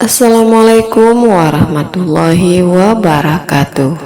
Assalamualaikum warahmatullahi wabarakatuh.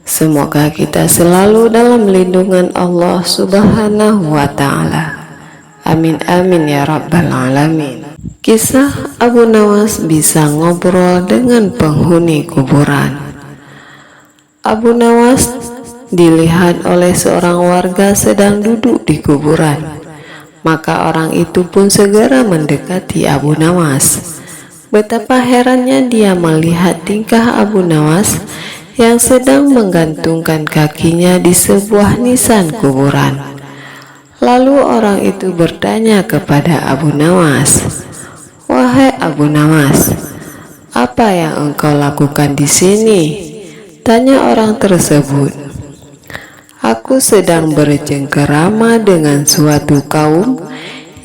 Semoga kita selalu dalam lindungan Allah Subhanahu wa Ta'ala. Amin amin ya rabbal alamin. Kisah Abu Nawas bisa ngobrol dengan penghuni kuburan. Abu Nawas dilihat oleh seorang warga sedang duduk di kuburan. Maka orang itu pun segera mendekati Abu Nawas. Betapa herannya dia melihat tingkah Abu Nawas yang sedang menggantungkan kakinya di sebuah nisan kuburan. Lalu orang itu bertanya kepada Abu Nawas, "Wahai Abu Nawas, apa yang engkau lakukan di sini?" Tanya orang tersebut. "Aku sedang bercengkerama dengan suatu kaum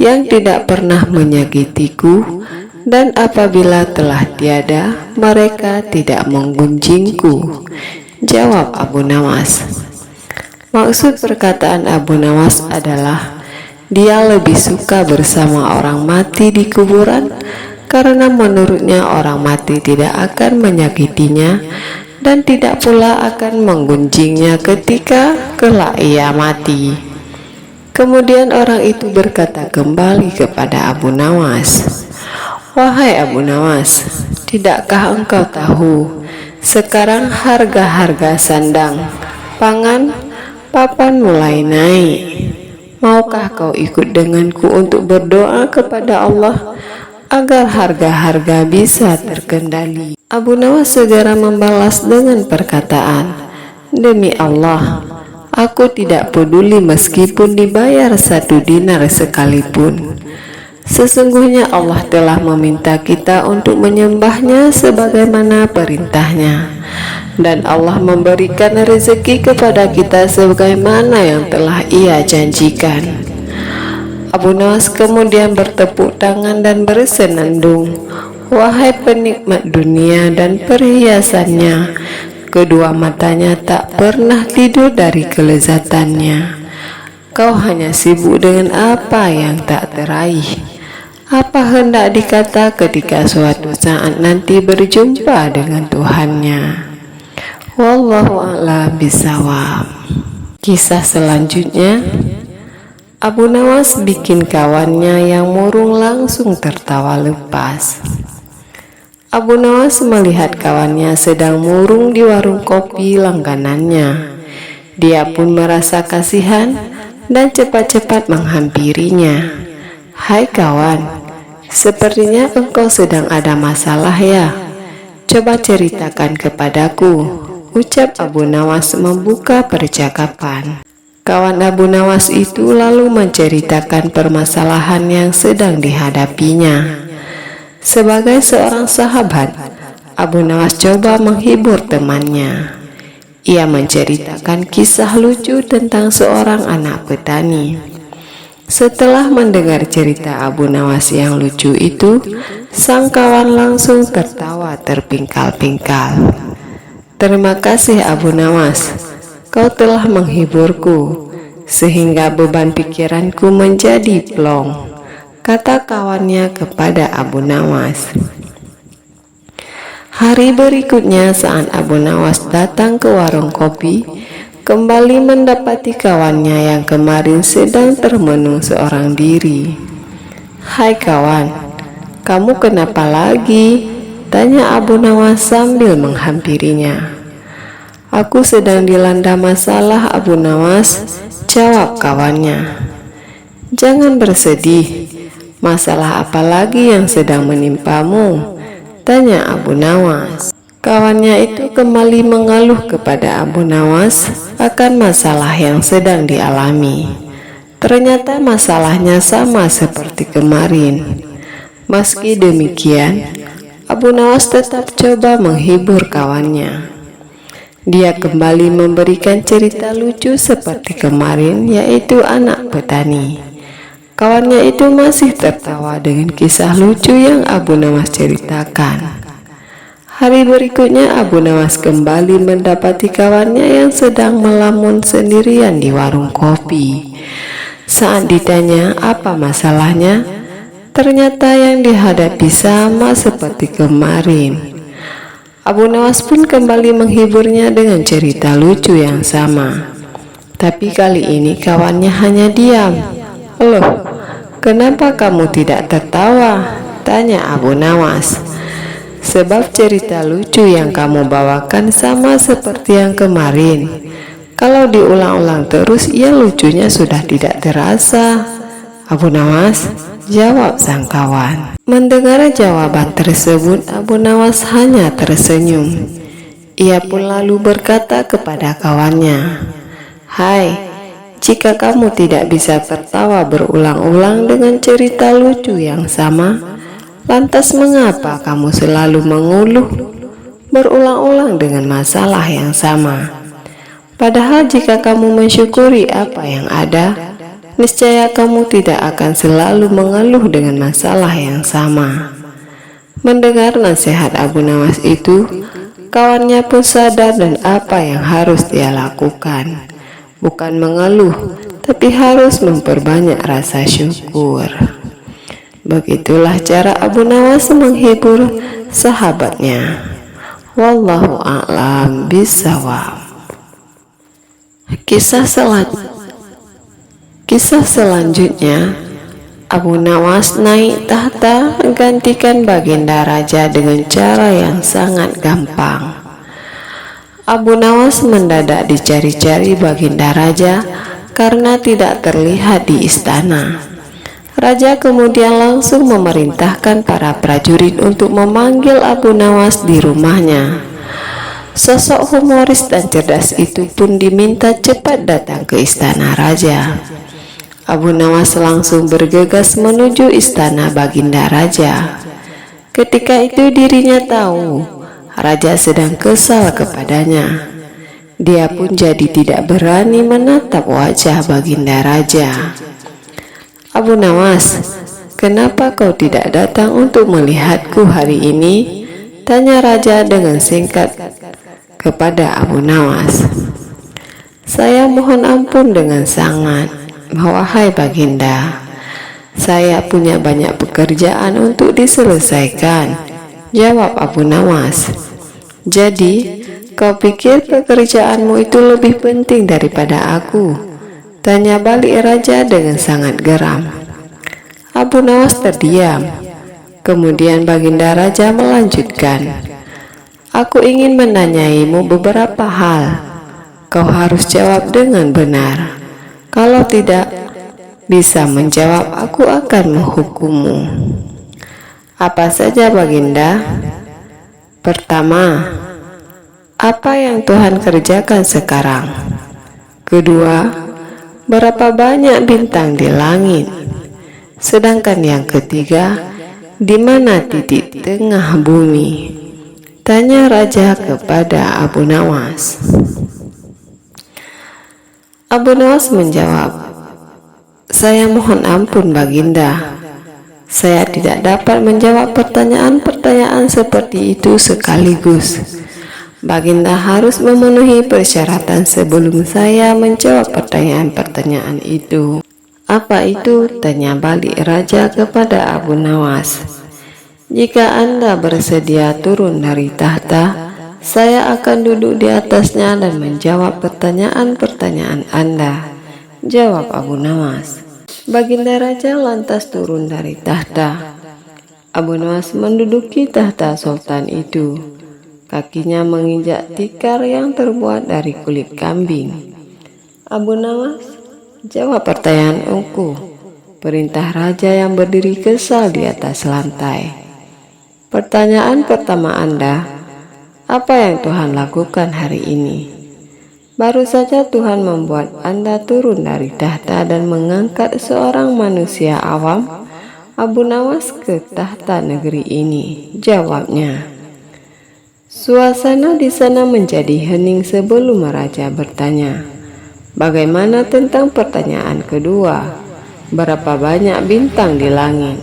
yang tidak pernah menyakitiku, dan apabila telah tiada, mereka tidak menggunjingku," jawab Abu Nawas. Maksud perkataan Abu Nawas adalah dia lebih suka bersama orang mati di kuburan karena menurutnya orang mati tidak akan menyakitinya dan tidak pula akan menggunjingnya ketika kelak ia mati. Kemudian orang itu berkata kembali kepada Abu Nawas, "Wahai Abu Nawas, tidakkah engkau tahu sekarang harga-harga sandang, pangan, papan mulai naik? Maukah kau ikut denganku untuk berdoa kepada Allah agar harga-harga bisa terkendali?" Abu Nawas segera membalas dengan perkataan, "Demi Allah, aku tidak peduli meskipun dibayar 1 dinar sekalipun. Sesungguhnya Allah telah meminta kita untuk menyembahnya sebagaimana perintahnya, dan Allah memberikan rezeki kepada kita sebagaimana yang telah Ia janjikan." Abu Nawas kemudian bertepuk tangan dan bersenandung, "Wahai penikmat dunia dan perhiasannya, kedua matanya tak pernah tidur dari kelezatannya. Kau hanya sibuk dengan apa yang tak teraih. Apa hendak dikata ketika suatu saat nanti berjumpa dengan Tuhannya? Wallahu a'lam bishawab." Kisah selanjutnya, Abu Nawas bikin kawannya yang murung langsung tertawa lepas. Abu Nawas melihat kawannya sedang murung di warung kopi langganannya. Dia pun merasa kasihan dan cepat-cepat menghampirinya. "Hai kawan, sepertinya engkau sedang ada masalah ya? Coba ceritakan kepadaku," ucap Abu Nawas membuka percakapan. Kawan Abu Nawas itu lalu menceritakan permasalahan yang sedang dihadapinya. Sebagai seorang sahabat, Abu Nawas coba menghibur temannya. Ia menceritakan kisah lucu tentang seorang anak petani. Setelah mendengar cerita Abu Nawas yang lucu itu, sang kawan langsung tertawa terpingkal-pingkal. "Terima kasih Abu Nawas, kau telah menghiburku, sehingga beban pikiranku menjadi plong," kata kawannya kepada Abu Nawas. Hari berikutnya saat Abu Nawas datang ke warung kopi, kembali mendapati kawannya yang kemarin sedang termenung seorang diri. "Hai kawan, kamu kenapa lagi?" tanya Abu Nawas sambil menghampirinya. "Aku sedang dilanda masalah Abu Nawas," jawab kawannya. "Jangan bersedih, masalah apa lagi yang sedang menimpamu?" tanya Abu Nawas. Kawannya itu kembali mengeluh kepada Abu Nawas akan masalah yang sedang dialami. Ternyata masalahnya sama seperti kemarin. Meski demikian, Abu Nawas tetap coba menghibur kawannya. Dia kembali memberikan cerita lucu seperti kemarin, yaitu anak petani. Kawannya itu masih tertawa dengan kisah lucu yang Abu Nawas ceritakan. Hari berikutnya Abu Nawas kembali mendapati kawannya yang sedang melamun sendirian di warung kopi. Saat ditanya apa masalahnya, Ternyata yang dihadapi sama seperti kemarin. Abu Nawas pun kembali menghiburnya dengan cerita lucu yang sama. Tapi kali ini kawannya hanya diam. "Loh, kenapa kamu tidak tertawa?" tanya Abu Nawas. "Sebab cerita lucu yang kamu bawakan sama seperti yang kemarin. Kalau diulang-ulang terus, ya lucunya sudah tidak terasa." "Abu Nawas," jawab sang kawan. Mendengar jawaban tersebut, Abu Nawas hanya tersenyum. Ia pun lalu berkata kepada kawannya, "Hai, jika kamu tidak bisa tertawa berulang-ulang dengan cerita lucu yang sama, lantas mengapa kamu selalu mengeluh berulang-ulang dengan masalah yang sama? Padahal jika kamu mensyukuri apa yang ada, niscaya kamu tidak akan selalu mengeluh dengan masalah yang sama." Mendengar nasihat Abu Nawas itu, kawannya pun sadar dan apa yang harus dia lakukan. Bukan mengeluh, tapi harus memperbanyak rasa syukur. Begitulah cara Abu Nawas menghibur sahabatnya. Wallahu a'lam bishawab. Kisah selanjutnya, Abu Nawas naik tahta menggantikan Baginda Raja dengan cara yang sangat gampang. Abu Nawas mendadak dicari-cari Baginda Raja karena tidak terlihat di istana. Raja kemudian langsung memerintahkan para prajurit untuk memanggil Abu Nawas di rumahnya. Sosok humoris dan cerdas itu pun diminta cepat datang ke istana raja. Abu Nawas langsung bergegas menuju istana Baginda Raja. Ketika itu dirinya tahu Raja sedang kesal kepadanya. Dia pun jadi tidak berani menatap wajah Baginda Raja. "Abu Nawas, kenapa kau tidak datang untuk melihatku hari ini?" tanya Raja dengan singkat kepada Abu Nawas. "Saya mohon ampun dengan sangat, wahai Baginda. Saya punya banyak pekerjaan untuk diselesaikan," jawab Abu Nawas. "Jadi, kau pikir pekerjaanmu itu lebih penting daripada aku?" tanya balik Raja dengan sangat geram. Abu Nawas terdiam. Kemudian Baginda Raja melanjutkan, "Aku ingin menanyaimu beberapa hal. Kau harus jawab dengan benar. Kalau tidak bisa menjawab, aku akan menghukummu." "Apa saja Baginda?" "Pertama, apa yang Tuhan kerjakan sekarang? Kedua, berapa banyak bintang di langit? Sedangkan yang ketiga, di mana titik tengah bumi?" tanya Raja kepada Abu Nawas. Abu Nawas menjawab, "Saya mohon ampun Baginda. Saya tidak dapat menjawab pertanyaan-pertanyaan seperti itu sekaligus. Baginda harus memenuhi persyaratan sebelum saya menjawab pertanyaan-pertanyaan itu." "Apa itu?" tanya balik Raja kepada Abu Nawas. "Jika Anda bersedia turun dari tahta, saya akan duduk di atasnya dan menjawab pertanyaan-pertanyaan Anda," jawab Abu Nawas. Baginda Raja lantas turun dari tahta. Abu Nawas menduduki tahta sultan itu. Kakinya menginjak tikar yang terbuat dari kulit kambing. "Abu Nawas, jawab pertanyaanku," perintah Raja yang berdiri kesal di atas lantai. "Pertanyaan pertama Anda, apa yang Tuhan lakukan hari ini?" "Baru saja Tuhan membuat Anda turun dari tahta dan mengangkat seorang manusia awam, Abu Nawas, ke tahta negeri ini," jawabnya. Suasana di sana menjadi hening sebelum Raja bertanya, "Bagaimana tentang pertanyaan kedua? Berapa banyak bintang di langit?"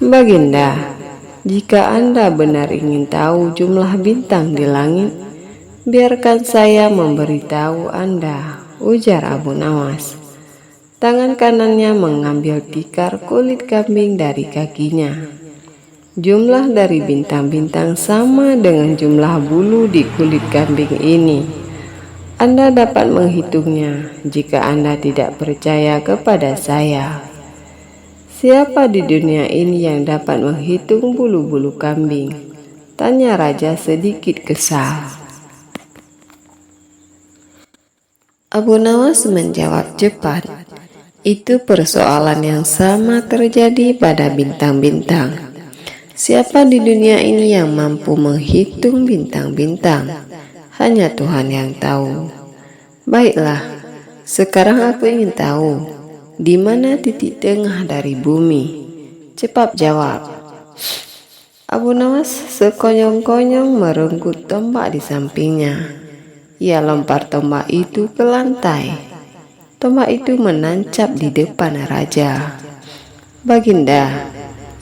"Baginda, jika Anda benar ingin tahu jumlah bintang di langit, biarkan saya memberitahu Anda," ujar Abu Nawas. Tangan kanannya mengambil tikar kulit kambing dari kakinya. Jumlah dari bintang-bintang sama dengan jumlah bulu di kulit kambing ini. Anda dapat menghitungnya jika Anda tidak percaya kepada saya. Siapa di dunia ini yang dapat menghitung bulu-bulu kambing? Tanya raja sedikit kesal. Abu Nawas menjawab cepat, itu persoalan yang sama terjadi pada bintang-bintang. Siapa di dunia ini yang mampu menghitung bintang-bintang? Hanya Tuhan yang tahu. Baiklah, sekarang aku ingin tahu, di mana titik tengah dari bumi? Cepat jawab. Abu Nawas sekonyong-konyong merenggut tombak di sampingnya. Ia lempar tombak itu ke lantai. Tombak itu menancap di depan raja. Baginda,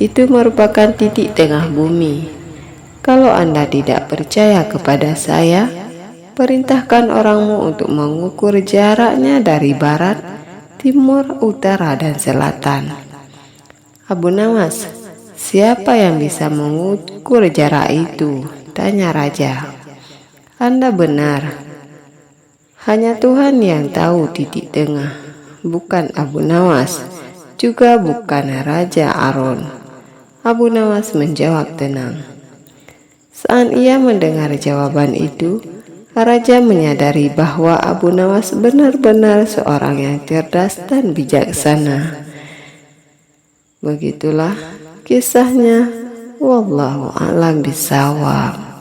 itu merupakan titik tengah bumi. Kalau Anda tidak percaya kepada saya, perintahkan orangmu untuk mengukur jaraknya dari barat, timur, utara, dan selatan. Abu Nawas, siapa yang bisa mengukur jarak itu? Tanya raja. Anda benar. Hanya Tuhan yang tahu titik tengah, bukan Abu Nawas, juga bukan Raja Aron. Abu Nawas menjawab tenang. Saat ia mendengar jawaban itu, raja menyadari bahwa Abu Nawas benar-benar seorang yang cerdas dan bijaksana. Begitulah kisahnya. Wallahu a'lam bishawab.